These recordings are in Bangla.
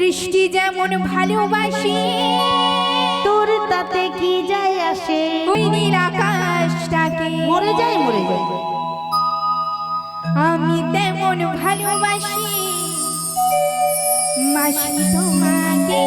বৃষ্টি যেমন ভালোবাসি তোর তাতে কি যায় আসে? ওই নীল আকাশটাকে মরে যায় মরে যায়। আমি তেমন ভালোবাসি মাসি তোমাকে।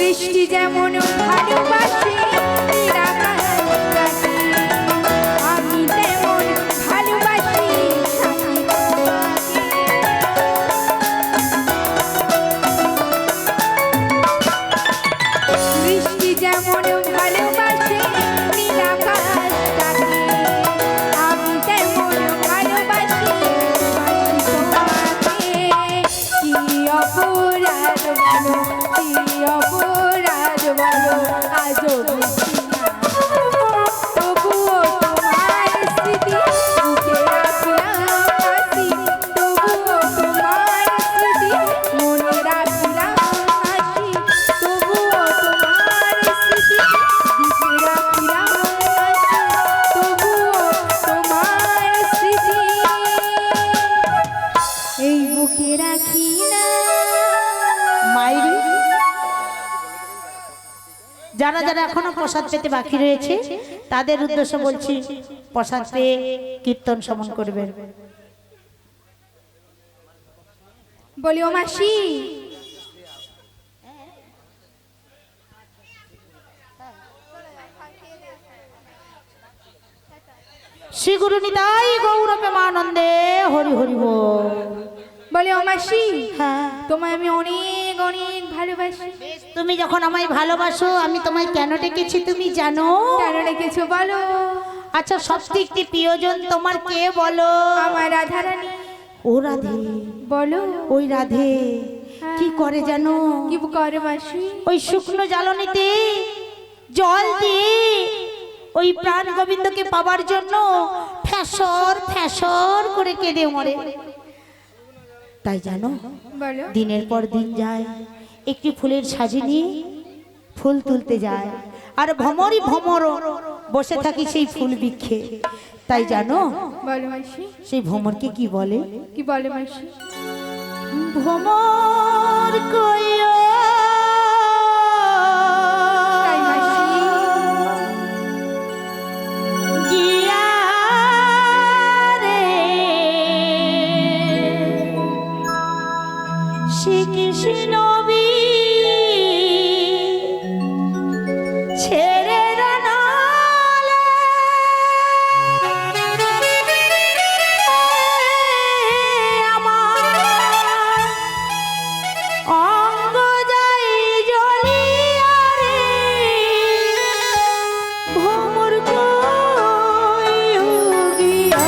বৃষ্টি যেমন ভালোবাসি আমি তেমন ভালোবাসি বৃষ্টি যেমন ভালোবাসি নীল আকাশটাকে আমি তেমন ভালোবাসি তোমাকে। কি অপরাধ বলো, কি অপরাধ বলো, আজও বুঝি না। তবুও তোমার স্মৃতি বুকে রাখলাম হাসি, তবুও তোমার স্মৃতি মনে রাখলাম হাসি, তবুও তোমার স্মৃতি বুকে রাখলাম হাসি, তবুও তোমার স্মৃতি এই বুকে রাখি না। মাইরি যারা যারা এখনো প্রসাদ পেতে বাকি রয়েছে তাদের উদ্দেশ্যে বলছি, প্রসাদ পেয়ে কীর্তন শ্রবণ করবেন। বলি ও মাসি, শ্রী গুরু নিতাই গৌর প্রেমানন্দে হরি হরি বল। বলি ও মাসি, হ্যাঁ, তোমায় আমি অনেক অনেক ভালোবাসি। তুমি যখন আমায় ভালোবাসো আমি তোমায় কেন ডেকেছি তুমি জানো? কেন রেখেছো বলো? আচ্ছা, সবথেকে একটি প্রিয়জন তোমার কে বলো? আমার রাধারানী। ও রাধে। বলো। ওই রাধে কি করে জানো? কি করে মাসি? ওই শুকনো জ্বালনিতে জল দিয়ে ওই প্রাণ গোবিন্দকে পাবার জন্য ফ্যাসর ফ্যাসর করে কেঁদে মরে। তাই জানো, বলো। দিনের পর দিন যায়, একটি ফুলের সাজি নিয়ে ফুল তুলতে যায়, আর ভমরই ভমর বসে থাকি সেই ফুল বৃক্ষে। তাই জানো বলো মাসি। সেই ভমরকে কি বলে? কি বলে মাসি? ভমর কইও তাই মাসি। গিয়া রে শ্রীকৃষ্ণ ছেড়ে রানালে আমার অঙ্গ যাই জ্বলিয়া রে ভ্রমর কইও গিয়া।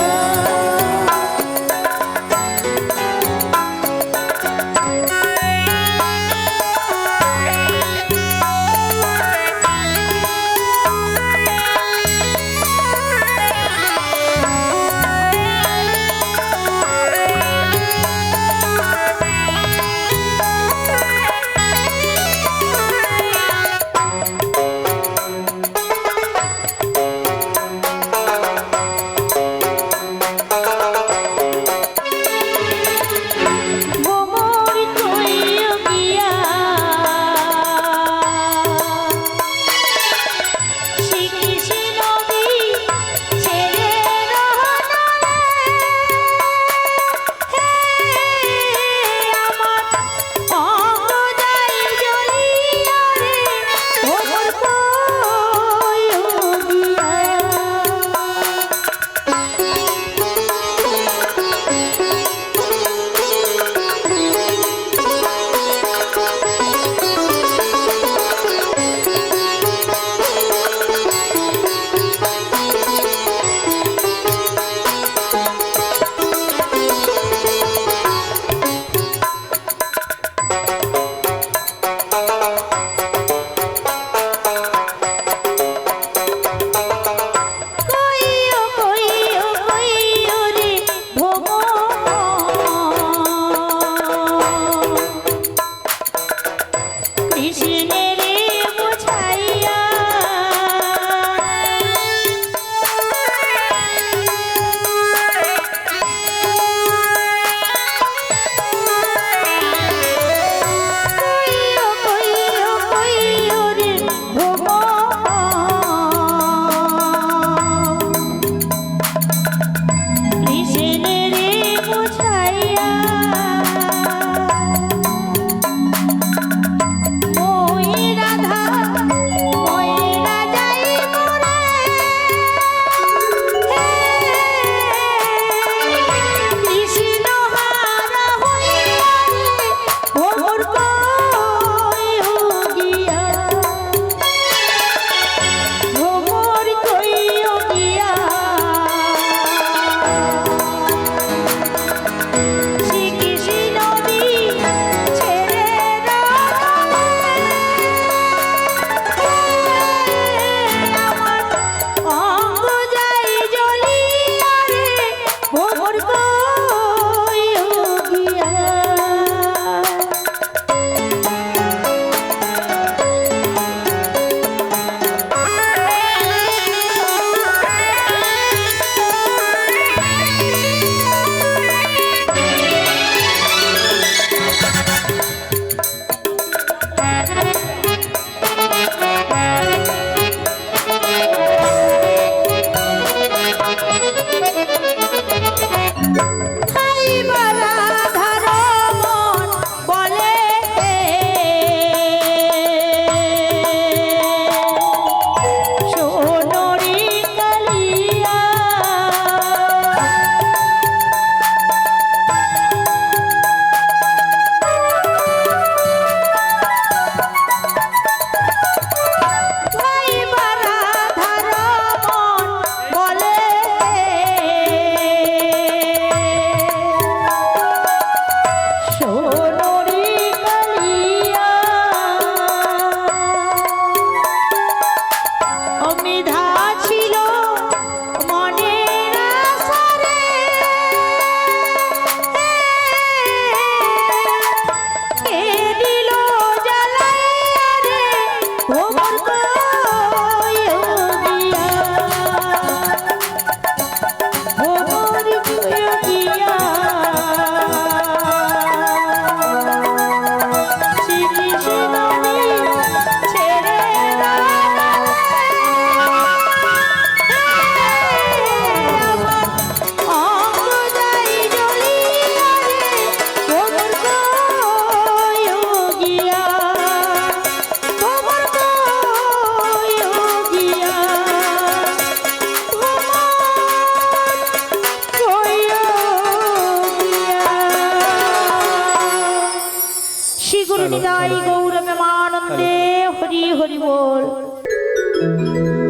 শ্রী গুরু নিতাই গৌর প্রেমানন্দে হরি হরি বল।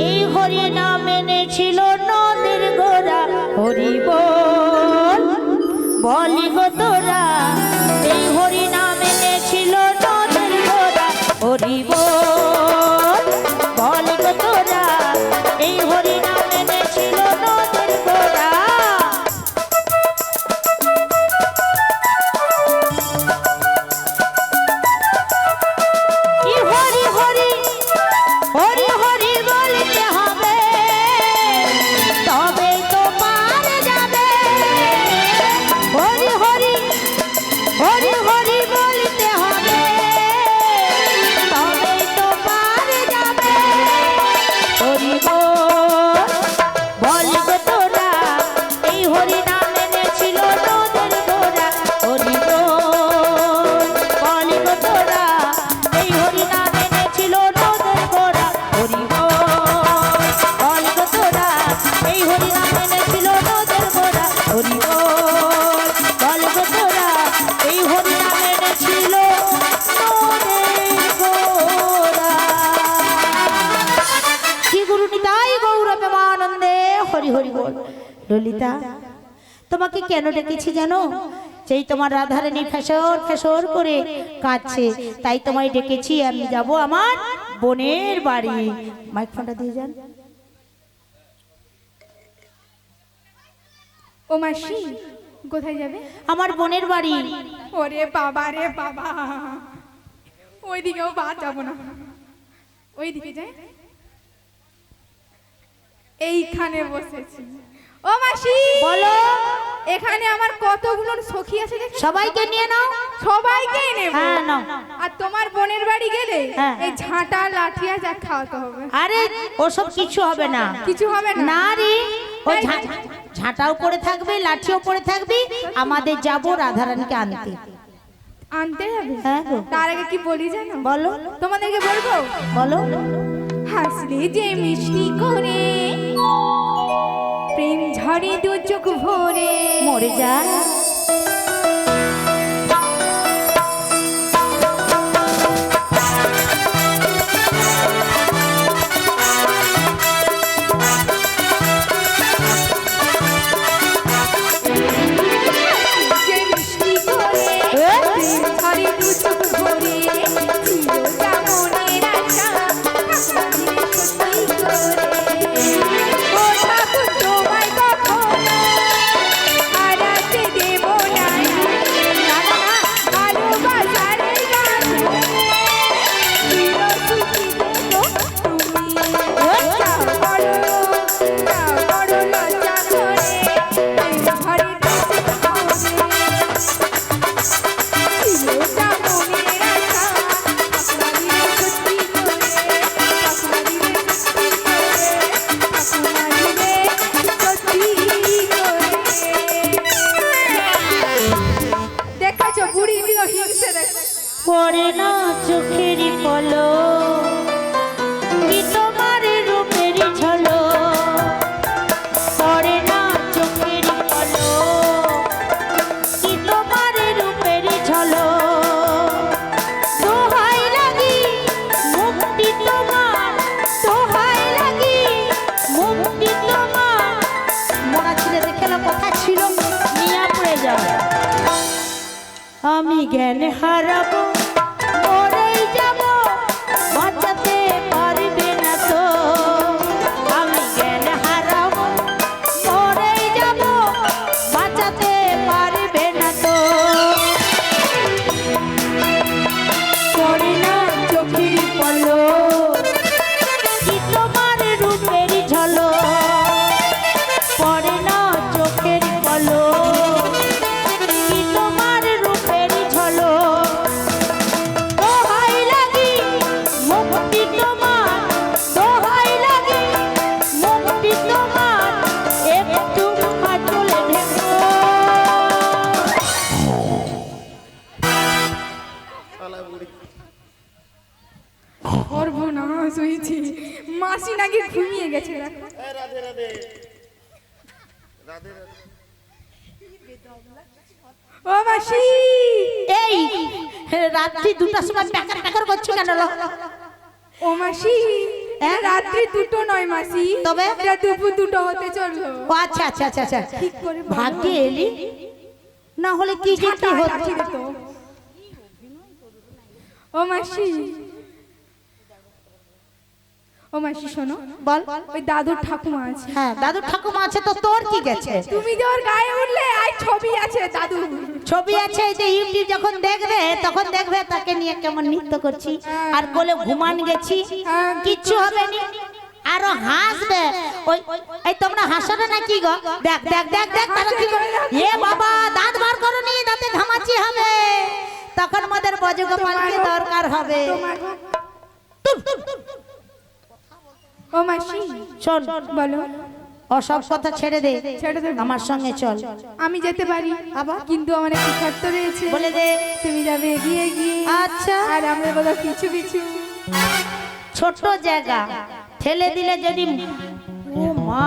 এই হরি নাম এনেছিল নদের গোরা হরি বল। বলি গো তোরা এই হরি নাম এনেছিল নদের গোরা হরি বল। বলি গো তোরা এই হরি নাম এনেছিল নদের গোরা। হরি হরি হরি হরি বলতে হবে তবে তো পারা যাবে। হরি হরি হরি হরি বলতে হবে তবে তো পারা যাবে। হরি বল। বল গো তোরা এই হরি নাম এনেছিল নদের গোরা হরি বল। বল গো তোরা এই হরি নাম এনেছিল নদের গোরা হরি বল। বল গো তোরা এই হরি নাম এনেছিল নদের গোরা হরি বল। বল গো তোরা এই হরি নাম এনেছিল নদের গোরা। শ্রী গুরু নিতাই গৌর প্রেমানন্দে হরি হরি বল। ললিতা তোমাকে কেন ডেকেছি জানো? যেই তোমার রাধারানী ফেসর ফেসর করে কাঁদছে তাই তোমায় ডেকেছি। আমি যাব আমার বোনের বাড়ি। মাইক ফোনটা দিয়ে যান। ও মাসি কোথায় যাবে? আমার বোনের বাড়ি। ওরে বাবা রে বাবা, ওইদিকেও বাদ যাবো না, ওইদিকে যাই। এইখানে বসেছি। ও মাসি বলো। এখানে আমার কতগুলো সখী আছে দেখো। সবাইকে নিয়ে নাও। সবাইকেই নেব। হ্যাঁ নাও। আর তোমার বোনের বাড়ি গেলে হ্যাঁ। এই ঝাঁটা লাঠি আর যা খাওয়াতে হবে। আরে ওসব কিছু হবে না। কিছু হবে না? না রে, ও তাই? ঝাঁটাও পড়ে থাকবে, লাঠিও পড়ে থাকবে। আমাদের যাব রাধারানীকে আনতে। আনতে হবে? হ্যাঁ গো। তার আগে কি বলি জানো? বলো। তোমাদেরকে বলবো? বলো। হাসলে যে মিষ্টি করে প্রেম ঝরে দু চোখ ভরে মরে যা। যে মিষ্টি করে প্রেম ঝরে দু চোখ ভরে চিরটা মনের আশা ঠাকুরের সত্যি করে। ও ঠাকুর তোমায় কখনো হারাতে দেব না। ভালোবাসার গান চির সুখী দেব তুমি। যা করো লজ্জা করে প্রেম ঝরে দু চোখ ভরে চিরটা মনের আশা ঠাকুরের সত্যি করে। ঠাকুরের সত্যি করে। দেখাছো বুড়ি দিও হিংসে দেখো। পড়ে না চোখেরই পলক কি তোমার রূপেরই ঝলক। পড়ে না চোখেরই পলক কি তোমার রূপেরই ঝলক। দোহাই লাগি মুক্তি তোমার, দোহাই লাগি মুক্তি তোমার। মরা ছেলে দেখে না কথা ছিল নিয়া পড়ে যাও। আমি জ্ঞান হারাবো মরেই যাব বাঁচাতে পারবে না তো। আমি জ্ঞান হারাবো মরেই যাব বাঁচাতে পারবে না তো। পড়ে না চোখের পলক কি তোমার রূপের ঝলক। পড়ে না চোখের পলক কি তোমার রূপের ঝলক। দোহাই লাগি মুক্তি তোমার, দোহাই লাগি মুক্তি তোমার। একটু আঁচলে ঢেকো। সর্বনাশ হয়েছে। মাসি নাকি ঘুমিয়ে গেছে দেখো। ও মাসি এই রাত্রি 2টার সময় প্যাকার প্যাকার করছো কেন লো? ও মাসি রাত্রি 2টো নয় মাসি, তবে এটা দুপুর 2টো হতে চললো। ও আচ্ছা আচ্ছা আচ্ছা আচ্ছা, ঠিক করে বলো। ভাগ্যে এলি, না হলে কি যে কি হতো। ও মাসি, ও মাসি শোনো, বল। ওই দাদুর ঠাকুমা আছে। হ্যাঁ দাদুর ঠাকুমা আছে, তো তোর কি গেছে? তুমি যে ওর গায়ে উঠলে আর ছবি আছে দাদু, ছবি আছে, এই যে ইউটিউব যখন দেখবে তখন দেখবে তাকে নিয়ে কেমন নৃত্য করছি আর কোলে ঘুমান গেছি, কিচ্ছু হবে না, আরো হাসবে। ওই এই তোমরা হাসবে না কি গো? দেখ দেখ দেখ দেখ তারা কি করে, এ বাবা দাঁত বার করনি, দাঁতে ঘামাচি হবে, তখন আমাদের বজগোপালকে দরকার হবে। ও মাসি শোন, বলো। সব কথা ছেড়ে দে, ছেড়ে দেব। আমার সঙ্গে চল। আমি যেতে পারি আবার? কিন্তু আমার একটা শর্ত রয়েছে। বলে দে। তুমি যাবে এগিয়ে এগিয়ে, আচ্ছা। আর আমরা বলো পিছু পিছু। ছোট জায়গা ঠেলে দিলে যদি, ও মা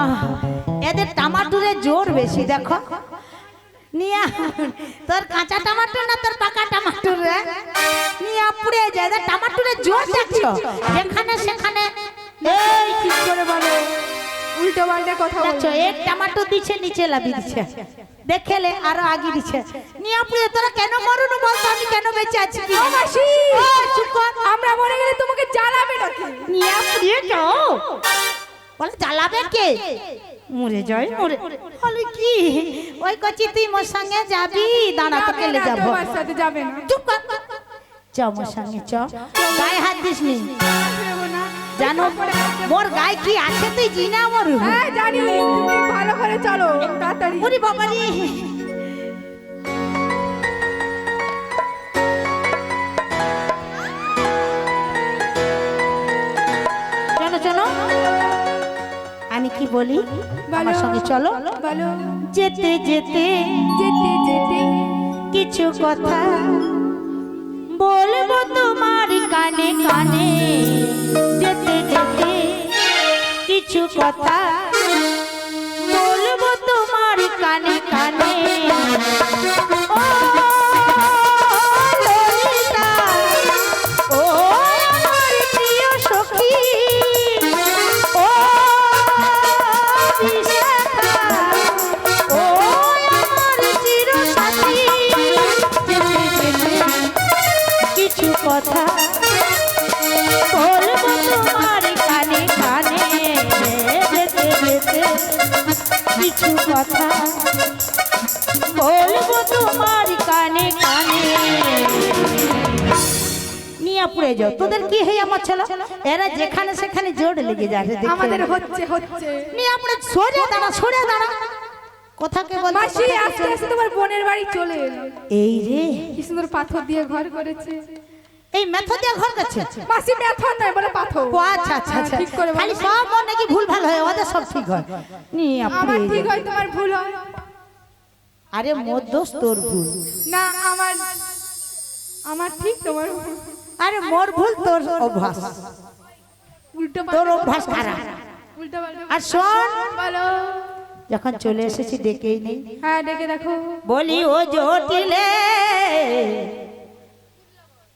এদের টমাটোরের জোর বেশি, দেখো নিয়া তোর কাঁচা টমাটোর না তোর পাকা টমাটোর রে, নিয়া পুড়ে যায়, এদের টমাটোরের জোর দেখছো, যেখানে সেখানে এই ঠিক করে বলো, উল্টো পাল্টা কথা দেখছো, বলছো। এক টমাটো দিচ্ছে নিচে লাবি দিচ্ছে, দেখেলে আরো আগে দিচ্ছে, নিয়া পুড়ে। তোরা কেন মরুন বলতো, আমি কেন বেঁচে আছি? কি ও মাসি, ও চুপ কর, আমরা মরে গেলে তোমাকে জ্বালাবে নাকি? নিয়া পুড়িয়ে যাও, বলে জ্বালাবে কে? মরে যাই মরে, বলে কি ওই কচি তুই মোর সঙ্গে যাবি, দাঁড়া তো কেলে যাবে না, যাবো। তোমার সাথে যাবে না। চুপ কর, চ মোর সঙ্গে চ, গায়ে হাত দিস নি, যাবো না। জানো মোর গায়ে কি আছে তুই জিনা মোর? হ্যাঁ জানি, তুমি ভালো করে চলো তাড়াতাড়ি। ওরে বাবা রে, চলো চলো, আমি কি বলি, আমার সঙ্গে চলো। বলো। যেতে যেতে যেতে যেতে কিছু কথা বলবো তোমার কানে কানে, যেতে যেতে কিছু কথা বলবো তোমার কানে কানে। ও ললিতা, ও আমার প্রিয় সখী, ও বিশাখা, ও আমার চিরসাথী, কিছু কথা বলবো তোমার কানে কানে, যেতে যেতে কিছু কথা বলবো তোমার কানে কানে। নিয়ে পড়ে যাও, তোদের কি হয় আমার ছেলে, এরা যেখানে সেখানে জোর লেগে যাচ্ছে, আমাদের হচ্ছে হচ্ছে। নিয়ে আমরা সরে দাঁড়া, সরে দাঁড়া, কোথাকে বল। মাসি আস্তে আস্তে তোমার বোনের বাড়ি চলে এলো। এই রে, কি সুন্দর পাথর দিয়ে ঘর করেছে। এই মেথড দিয়ে ঘর গেছে। মাসি মেথর নয়, বলে পাথর। ও আচ্ছা আচ্ছা আচ্ছা, ঠিক করে বলো। খালি সব মন নাকি ভুল ভাল হয়, ওদের সব ঠিক হয়। নিয়ে আমার আপনি ঠিক হয়, তোমার ভুল হয়। আরে মোর দোষ তোর ভুল, না আমার আমার ঠিক, তোমার ভুল। আরে মোর ভুল তোর অভ্যাস, উল্টো তোর পাল্টা অভ্যাস খারাপ। উল্টো পাল্টা আর শোন, বলো। যখন চলে এসেছি ডেকেই নেই, হ্যাঁ ডেকে দেখো। বলি ও জটিলে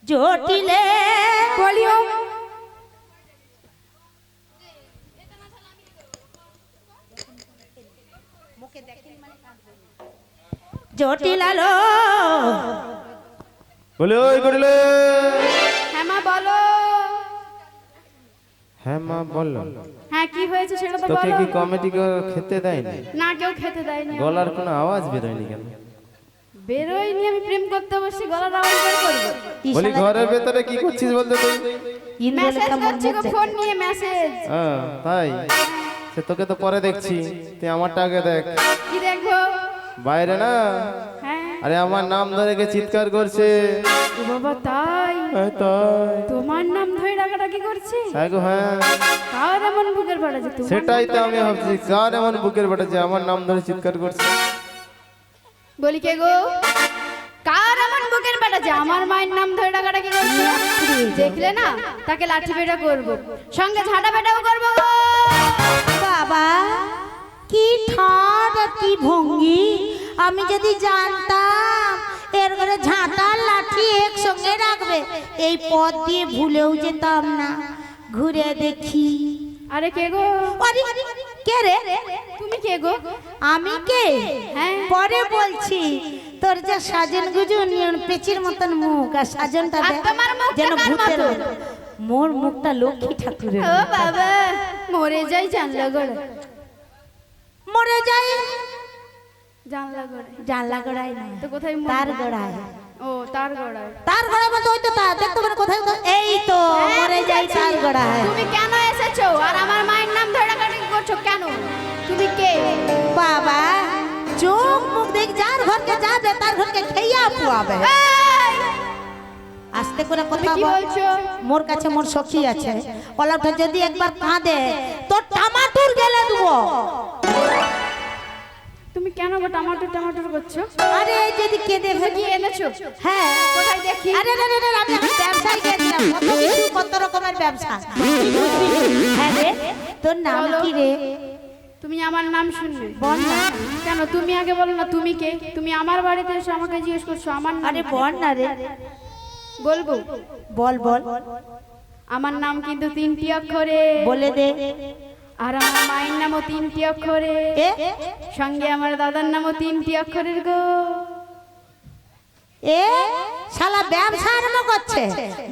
জটিলে, বলিও। জটিলালো, বলে ওই করিলে। হ্যাঁ মা বলো। হ্যাঁ মা বললো, হ্যাঁ কি হয়েছে সেটা তো তোকে বলো। কি কমিটি খেতে দেয়নি? না কেউ খেতে দেয়নি। গলার কোনো আওয়াজ বেরোয়নি কেন? বেরোয়নি, আমি প্রেম করতে বসে গলার আওয়াজ বের করবো। বলি ঘরের ভেতরে কি করছিস বলতে তুই? মেসেজ করছি গো, ফোন নিয়ে মেসেজ। হ্যাঁ তাই, সে তোকে তো পরে দেখছি, তুই আমারটা আগে দেখ। কি দেখবো? বাইরে না, হ্যাঁ আরে আমার নাম ধরে কে চিৎকার করছে। ও বাবা তাই? হ্যাঁ তাই, তোমার নাম ধরে ডাকাডাকি করছে? হ্যাঁ গো হ্যাঁ, কার এমন বুকের পাড়াছে তোমার? সেটাই তো আমি ভাবছি, কার এমন বুকের বাটা যে আমার নাম ধরে চিৎকার করছে। বলি কে গো, কার এমন বুকের পাড়াছে আমার মায়ের নাম ধরে ডাকাডাকি করছে? দেখলে না, তাকে লাঠি পেটা করবো, সঙ্গে ঝাঁটা পেটাও করবো গো। বাবা কি ঠাট আর কি ভঙ্গি, আমি যদি জানতাম এর ঘরে ঝাঁটা আর লাঠি একসঙ্গে রাখবে, এই পথ দিয়ে ভুলেও যেতাম না। ঘুরে দেখি। আরে কে গো? আরে, কে রে? তুমি কে গো? আমি কে? হ্যাঁ। পরে বলছি। তোর যা সাজন গুজন পেচির মতন মুখ আর সাজনটা আর দেখ, তোমার মুখটা যেন কার ভূতের মতো? মতো। মোর মুখটা লক্ষ্মী ঠাকুরের ও মতো। বাবা, মরে যাই জানলা গড়ে। মরে যাই জানলা গড়ে জানলা গড়াই না, তো কোথায় মরবে? তার গড়ায়। ও তার গড়ায়। তার গড়ায় বলতে ওই তো তা দেখতে পারে কোথায় কোথায়? এই তো মরে যাই তার গড়ায়। তুমি কেন এসেছো আর আমার মায়ের নাম ধরে ডাকাডাকি করছো কেন? তুমি কে? বাবা, চোখ মুখ দেখ, যার ঘরকে যাবে তার ঘরকে খেইয়া পুয়াবে। এই! আস্তে করে তুমি কথা কি বল। বলছো? মোর কাছে মোর সখী আছে, ওলাটা যদি একবার কাঁদে তোর টামাটুর গেলে দেবো। তুমি কেন গো টামাটর টামাটর করছো? আরে এই যদি কেঁদে তুমি কি এনেছো? হ্যাঁ। কোথায় দেখি? আরে না না না, আমি এখন ব্যবসায় গেছিলাম, কত কিছু কত রকমের ব্যবসা। হ্যাঁ রে, তোর নাম বলো। কি রে? তুমি আমার নাম শুনবে? বল না। কেন তুমি আগে বলো না তুমি কে? তুমি আমার বাড়িতে এসে আমাকে জিজ্ঞেস করছো আমার নাম আরে কি? বল না রে, বলবো? বল বল, আমার নাম কিন্তু 3টি অক্ষরে। বলে দে। আর আমার মায়ের নামও 3টি অক্ষরে। এ সঙ্গে আমার দাদার নামও 3টি অক্ষরের গো। এ শালা ব্যবসা আরম্ভ করছে।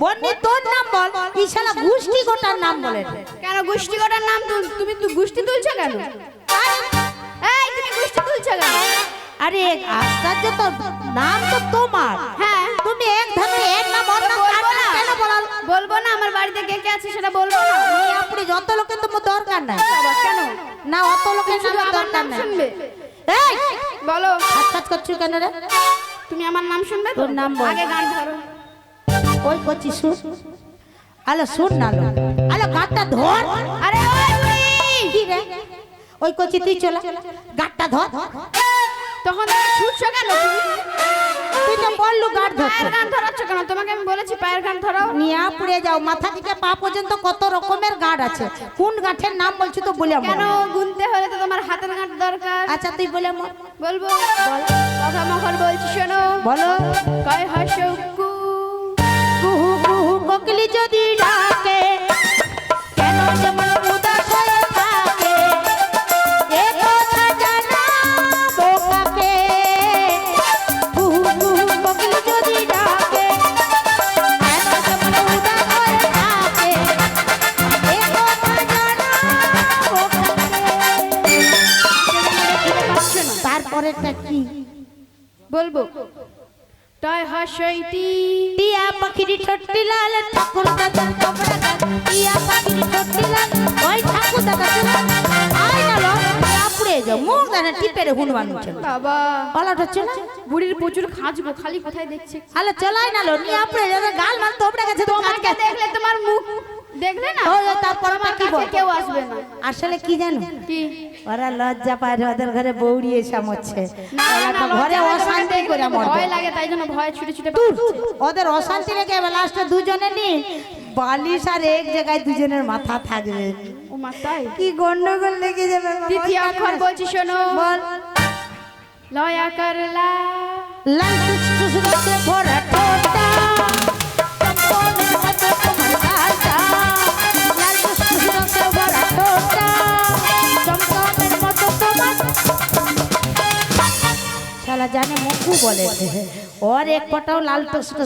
বন্নি তোর নাম বল, এই শালা গুষ্টি গোটার নাম বলে রে। কেন গোষ্ঠী কটার নাম তুমি গোষ্ঠী তুলছো কেন? এই তুমি গোষ্ঠী তুলছো কেন? আরে আশ্চর্য, তো নাম তো তোমার। হ্যাঁ। তুমি এক ধানে এক নাম অন্য নাম বলবো না। কেন বলাল? বলবো না আমার বাড়িতে কে কে আছে সেটা বলবো না। আপনি যত লোকের তোমার দরকার নাই। বাবা, কেন? না অত লোকের শুধু নামের আমার দরকার নাম নাই। শুনবে? এই বলো। কাজ করছো কেন রে? তুমি আমার নাম শুনবে তো? তোর নাম বল। আগে গান ধরো। ওই করছি শুন। আলো শুন না লো, আলো গাটটা ধর। আরে ওই বুড়ি! কি রে? ওই করছি তুই চলা, গাটটা ধর। তখন তুমি ছুটছো কেন তুমি? তুই তো বললু গাট ধরতে। পায়ের গান ধরাচ্ছ কেন? তোমাকে আমি বলেছি পায়ের গান ধরাও। নিয়া পুড়ে যাও, মাথা থেকে পা পর্যন্ত কত রকমের গাঁট আছে। কোন গাঁটের নাম বলছো তো বলে কেন? আমার। গুনতে হলে তো তোমার হাতের গাঁট দরকার। আচ্ছা তুই বলে আমার। বলবো? কথা মখন বলছি শোনো। বলো। কয় হাসুকু কুহু কুহু কোকিলি যদি ডাকে, কেন যেমন উদাস হয়ে থাকে, এ কথা জানাবো কাকে? কুহু কুহু কোকিলি যদি ডাকে, কেন যেমন উদাস হয়ে থাকে, এ কথা জানাবো কাকে? পাচ্ছ না। তারপরেরটা কি? বলবো? টয় হাসইটি টিয়া পাখির ঠোঁটটি লাল, ঠাকুর দাদার কমরা গাছ। টিয়া পাখির ঠোঁটটি লাল, ওই ঠাকুর দাদা চলে আয় না লো, আপুড়ে যাও মুখ দানা টিপে রে হুনবান উঠে। বাবা, পালাটা চলে বুড়ির প্রচুর খাঁজবো, খালি কোথায় দেখছে? আলো চলাই না লো, নিয়ে আপুড়ে যাও, গাল মাল তোপড়ে গেছে তো তোমাকে কাজ দেখলে তোমার মুখ দেখলে না ওই তারপর আমার কি বল? কাছে কেউ আসবে না। আসলে কি জানো, কি? ওরা লজ্জা পায় ওদের ঘরে বৌড়ি এসে মরছে, না ওরা না, তো ঘরে লজ্জা লাগে, অশান্তি তোমাকে করে দেখলে মরবে। ভয় লাগে, তাই জন্য ভয় ছুটে ছুটে দূর, পালাচ্ছে। ওদের অশান্তি রেখে এবার লাস্টে দুজনে নি বালিশ আর এক জায়গায় দুজনের মাথা থাকবে। ও মা তাই? কি গন্ডগোল লেগে যাবে বাবা। তৃতীয় অক্ষর বলছি শোনো। বল। লয়া করলা লাল টুকটুক রসে ভরা ঠোঁটটা, চম্পনের মতো তোমার গালটা। লাল টুকটুক রসে ভরা ঠোঁটটা, চম্পনের মতো তোমার। শালা জানে মুখু বলে ওর এক ফটাও লাল টুকটুক।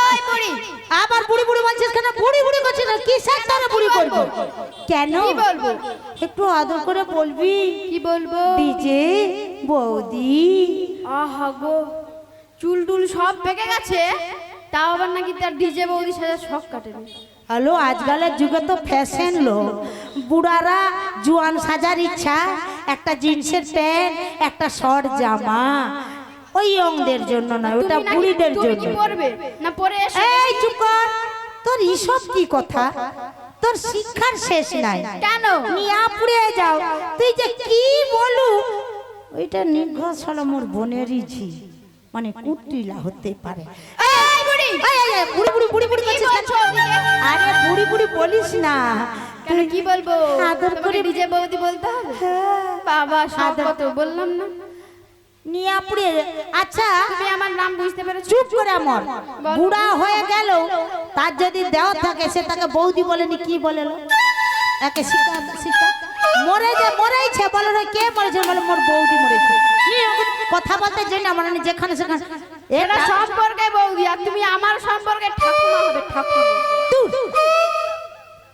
ওই বুড়ি, আবার বুড়ি বুড়ি বলছিস কেন? বুড়ি বুড়ি করছিস না, কি সাথে বুড়ি করবো? কেন? কি বলবো? একটু আদর করে বলবি। কি বলবো? ডিজে বৌদি। আহা গো, চুল টুল সব পেকে গেছে, তাও আবার নাকি তার ডিজে বৌদি সাজা শখ কাটেনি। হ্যালো, আজকালের যুগে তো ফ্যাশন লো, বুড়ারা জোয়ান সাজার ইচ্ছা, একটা জিন্সের প্যান্ট, একটা শর্ট জামা, ওই ইয়ংদের জন্য না, ওটা তুমি নাকি- বুড়িদের তুমি জন্য। কি পরবে না পরে এসে? এই চুপ কর, তোর ইসব কি কথা? তোর শিক্ষার শেষ নাই। কেন? মিয়া পুড়ে যাও, তুই যে কি বলু, ওইটা নির্ঘোষ হলো মোর বোনেরই ঝি, মানে কুটিলা হতে পারে। এই বুড়ি, এই, এই, এই, বুড়ি বুড়ি বুড়ি বুড়ি কি করছিস কেন? বলছো ওদিকে? আরে বুড়ি বুড়ি বলিস না। কেন কি বলবো? আদর তোমাকে করে ডিজে বৌদি বলতে হবে? হ্যাঁ। বাবা সব আদর- কত বললাম না। নিয়ে পুড়িয়ে আচ্ছা তুমি আমার নাম বুঝতে পেরেছো? চুপ করে আমর বুড়া হয়ে গেল তার যদি দেওয়া থাকে সে তাকে বৌদি বলেনি কি বলে একে শিক্ষা শিক্ষা মরেছে বলো না কে মরেছে বলে মোর বৌদি মরেছে নিয়ে কথা বলতে যাই না মানে যেখানে সেখানে এটা সম্পর্কে বৌদি আর তুমি আমার সম্পর্কে ঠাকুমা হবে ঠাকুমা।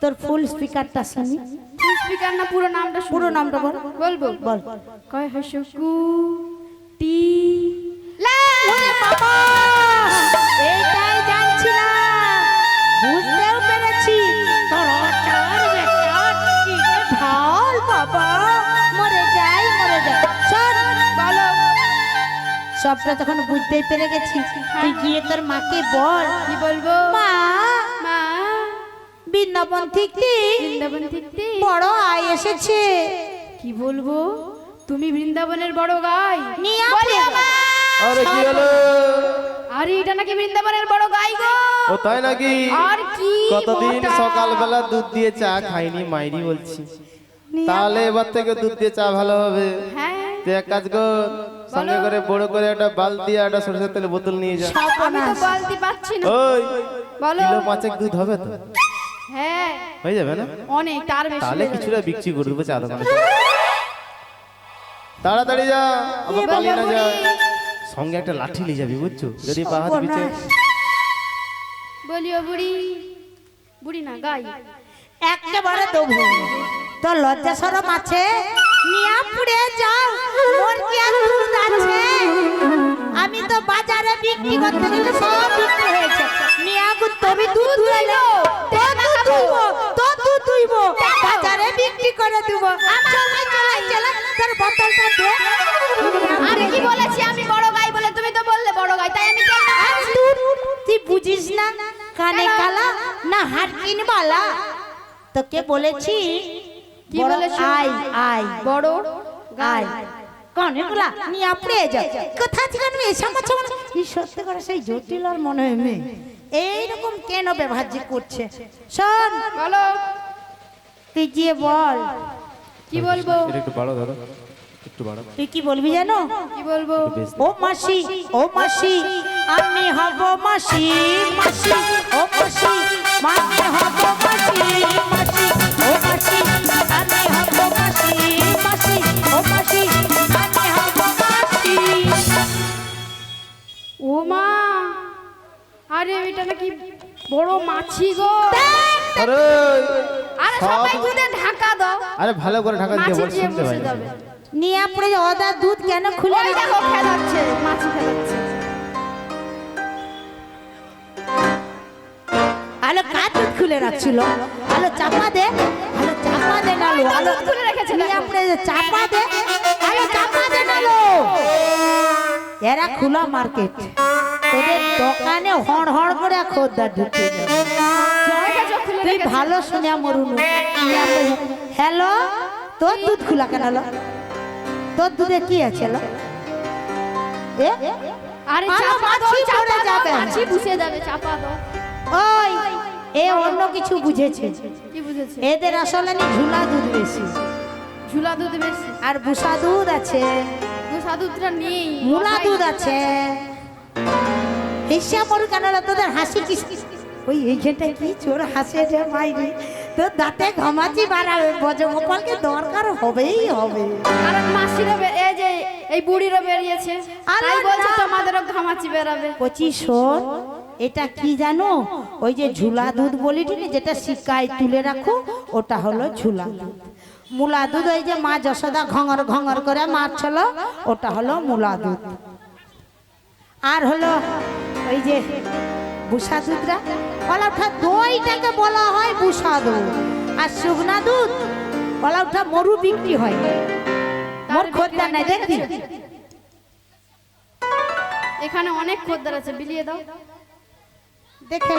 তোর ফুল স্পিকারটা শুনি স্পিকার না পুরো নামটা শুনবো? পুরো নামটা বল বলবো বল কয় হসকু টি লা ওরে বাবা এইটাই জানছিলাম বুঝতেও পেরেছি তোর অটার বেটার কি ঢাল বাবা মরে যাই শোন বলো সবটা তখন বুঝতেই পেরে গেছি তুই গিয়ে তোর মাকে বল কি বলবো? মা মা বৃন্দাবন থেকে বৃন্দাবন থেকে বড় আয় এসেছে কি বলবো? তুমি বৃন্দাবনের বড় গাই? নিয়ে বলি আপনি। আমা। আরে কি হলো? আরে এটা নাকি বৃন্দাবনের বড় গাই গো। ও তাই নাকি? আর কি কতদিন মোটা। সকালবেলা দুধ দিয়ে চা খাইনি মাইরি বলছি, তাহলে এবার থেকে দুধ দিয়ে চা ভালো হবে। হ্যাঁ তুই এক কাজ কর, সঙ্গে করে বড় করে একটা বালতি আর একটা সরষের তেলের বোতল নিয়ে যা। আমি তো বালতি পাচ্ছি না। ওই বলো। কিলো 5 দুধ হবে তো? হ্যাঁ হয়ে যাবে না? অনেক তার বেশি তাহলে হয়ে কিছুটা বিক্রি করে দেবো চা দোকানে। তাড়াতাড়ি যা, আবার পালিয়ে না যা। সঙ্গে একটা লাঠি নিয়ে যাবি বুঝছো, যদি পা হাত পিছে। যাবে। বলিও বুড়ি বুড়ি না গাই একেবারে দেবো তোর লজ্জা শরম আছে নিয়া পুড়ে যাও মোর কি আর দুধ আছে আমি তো বাজারে বিক্রি করতে গেলে সব বিক্রি হয়েছে নিয়া গো তুমি দুধ দুইলো তো দুধ দুইব বাজারে বিক্রি করে দিব চলে তোর বোতলটা দে আরে কি বলেছি আমি বড় গাই বলে? তুমি তো বললে বড় গাই, তাই আমি কেন? তুই বুঝিস না কানে কালা না হাত কিনবালা তোকে বলেছি কি বড় বলেছো? আই আই বড় আই কনেগুলা নিয়ে আপনি যা কোথা থেকে আমি এসব মাছ কি সত্যি করে সেই জটিল আর মনে হয় মেয়ে এইরকম কেন ব্যবহার যে করছে শোন বলো তুই গিয়ে বল কি বলবো? এটা একটু বাড়ো ধরো, একটু বাড়ো। তুই কি বলবি জানো কি বলবো? ও মাসি আমি হব মাসি মাসি ও মাসি মাসি হব মাসি মাসি ও মাসি আমি হব মাসি মাসি ও মাসি আমি হব মাসি ও মা, আরে এটা নাকি বড় মাছি গো। আরে আরে সবাই দুধে ঢাকা দাও, আরে ভালো করে ঢাকা দিয়ে মাছি বল, দিয়ে শুনতে বসে পাই যাবে। নিয়ে পড়ে ওদা দুধ কেন খুলে ওই দেখো খেলাচ্ছে, মাছি খেলাচ্ছে। আলো কার দুধ খুলে রাখছিল আলো চাপা দে নালো ওই তো আলো দুধ খুলে রেখেছে নিয়ে দেখো। পড়ে চাপা দে নালো এরা খোলা মার্কেট তোদের দোকানে হড় করে খোদ্দার ঢুকে যাবে দেখেছো খুলে তুই রেখেছে। ভালো শুনে মরুন হ্যালো তোর দুধ খোলা কেন হলো তোর দুধে কি আছে লো এ আরে আলো চাপা দাও, মাছি চাপা পড়ে দাও, যাবে। মাছি বুঝে যাবে, চাপা দাও। ওই এ অন্য কিছু বুঝেছে কি বুঝেছে? এদের আসলে নি ঝুলা দুধ বেশি ঝুলা দুধ বেশি, আর বুসা দুধ আছে গুসা দুধটা নেই। মুলা দুধ আছে হিসা মরু কেন রে? তোদের হাসি কি ওই এইখানটা কি চোর হাসে রে মাইরি তোর দাঁতে ঘামাচি বাড়াবে বজগোপালকে দরকার হবেই হবে কারণ মাসিরও এই যে এই বুড়িরও বেরিয়েছে, আরে তাই বলছে না। তোমাদেরও ঘামাচি বেরাবে। কচি শোন এটা কি জানো ওই যে ঝুলা দুধ বলি ঠিক যেটা শিকায় তুলে রাখো ওটা হলো ঝুলা দুধ মুলা দুধ ওই যে মা যশোদা ঘঙর করে মারছিল ওটা হলো মুলা দুধ আর হলো ওই যে বুসা দুধরা বলা উঠা দইটাকে বলা হয় বুসা দুধ আর শুকনা দুধ বলা উঠা মরু বিক্রি হয় মোর খোদ্দার নাই দেখবি এখানে অনেক খদ্দের আছে, বিলিয়ে দাও। দেখে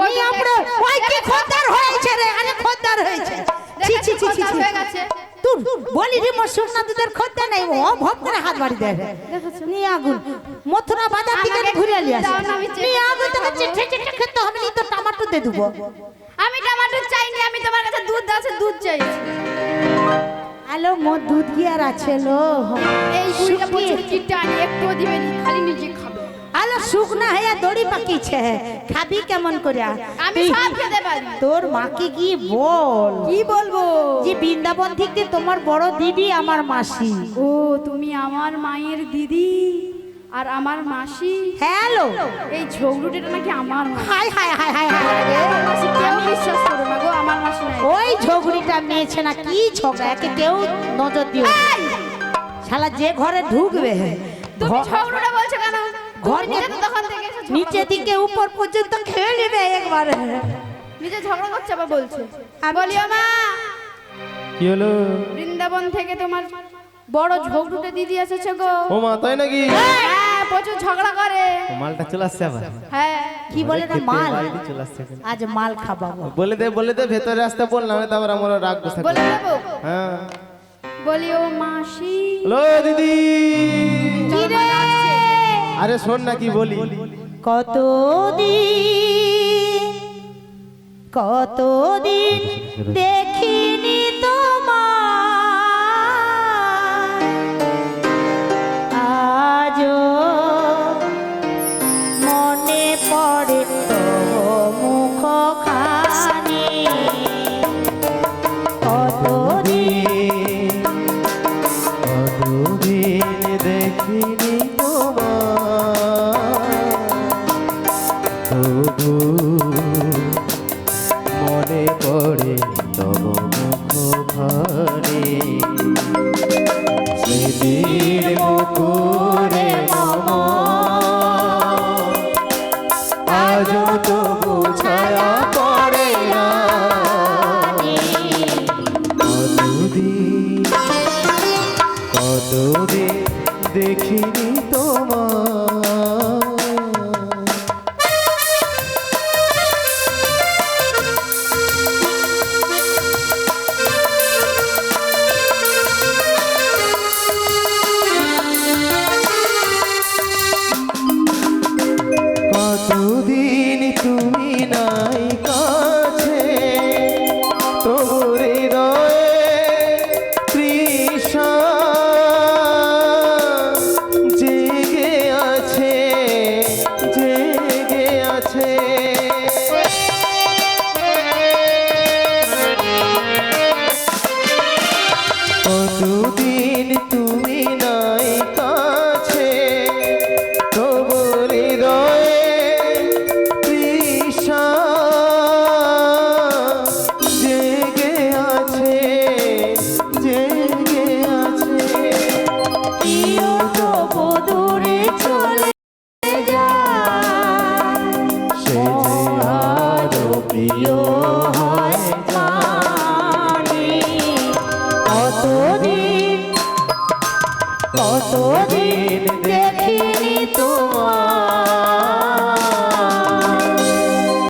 ওই ওই যে আমরা ওই কি খোদ্দার হয়েছে রে আরে খোদ্দার হয়েছে ছি ছি ছি ছি খদ্দের হয়ে গেছে। তুই বলি রে মোর শুকনা দুধের খোদ্দার নাই ও ভব করে হাত বাড়ি দেয় দেখেছো? নি আগুন মথুরা বাজার থেকে আমাকে ঘুরে আলি আসে দাও না, আমি চেটে নি আগুন তোকে খাবো। চেটে খেতে হবে নি তো টমেটো দিয়ে দেবো আমি টমেটো চাইনি, আমি তোমার কাছে দুধ আছে, দুধ চাইছি। আলো মোর দুধ কি আর আছে লো এই বুড়িটা শুকিয়ে। প্রচুর চিটটা আনি একটুও দিবেনি, খালি নিজে খাবে। আলো শুকনা হয়ে দড়ি পাকিছে, খাবি কেমন করে? আমি তুই- সব খেতে পারি। তোর মাকে কি বল কি বলবো? যে বৃন্দাবন থেকে তোমার বড় দিদি আমার মাসি। ও তুমি আমার মায়ের দিদি আর আমার মাসি। হ্যালো এই ঝগড়ুটেটা নাকি আমার মা। High high high high high রে। আমার মাসি কেউ বিশ্বাস করো না গো, আমার মাসি নাই। ওই ঝগড়িটা মেয়েছে না কি ঝগড়া, একে কেউ নজর দিও না। এই, শালা যে ঘরে ঢুকবে তুমি ঝগড়ুটা বলছো কেন? ঘর তুমি নিজে তো তখন থেকে এসে ঝগড়া নিচে করছো। দিকে উপর পর্যন্ত খেয়ে নেবে একবারে। নিজে ঝগড়া করছে আবার বলছে। বলিও মা, কি হলো? বৃন্দাবন থেকে তোমার বড় ঝগড়ুটে দিদি এসেছে গো। ও মা তাই নাকি? হ্যাঁ, প্রচুর ঝগড়া করে। ও, মালটা চলে আসছে আবার। হ্যাঁ, কি বলে না খেতে মাল, বাড়িতে চলে আসছে এখন। আজ মাল খাবাবো। বলে দে ভেতরে আসতে বললাম, তারপর আমরা রাগ গোসা বলে দেবো। হ্যাঁ। বলিও মাসি। হ্যালো দিদি। কি রে? আরে শোন না কি বলি। কতদিন দেখিনি তোমার, আজও মনে পড়ে তব মুখ খানি। কতদিন কতদিন দেখিনি তোমার, তবু মনে পড়ে তব মুখ ভারে। স্মৃতির মুকুরে মম আজও তবু ছায়া পড়ে না। কতদিন দেখিনি তোমার। কতদিন তুমি নাই কাছে, তবু হৃদয়ে তৃষা জেগে আছে, জেগে আছে। কতদিন তুমি নাই কাছে, তবু হৃদয়ে তৃষা জেগে আছে, জেগে আছে। প্রিয় তবু দূরে চলে যায়, সে যে আরো প্রিয়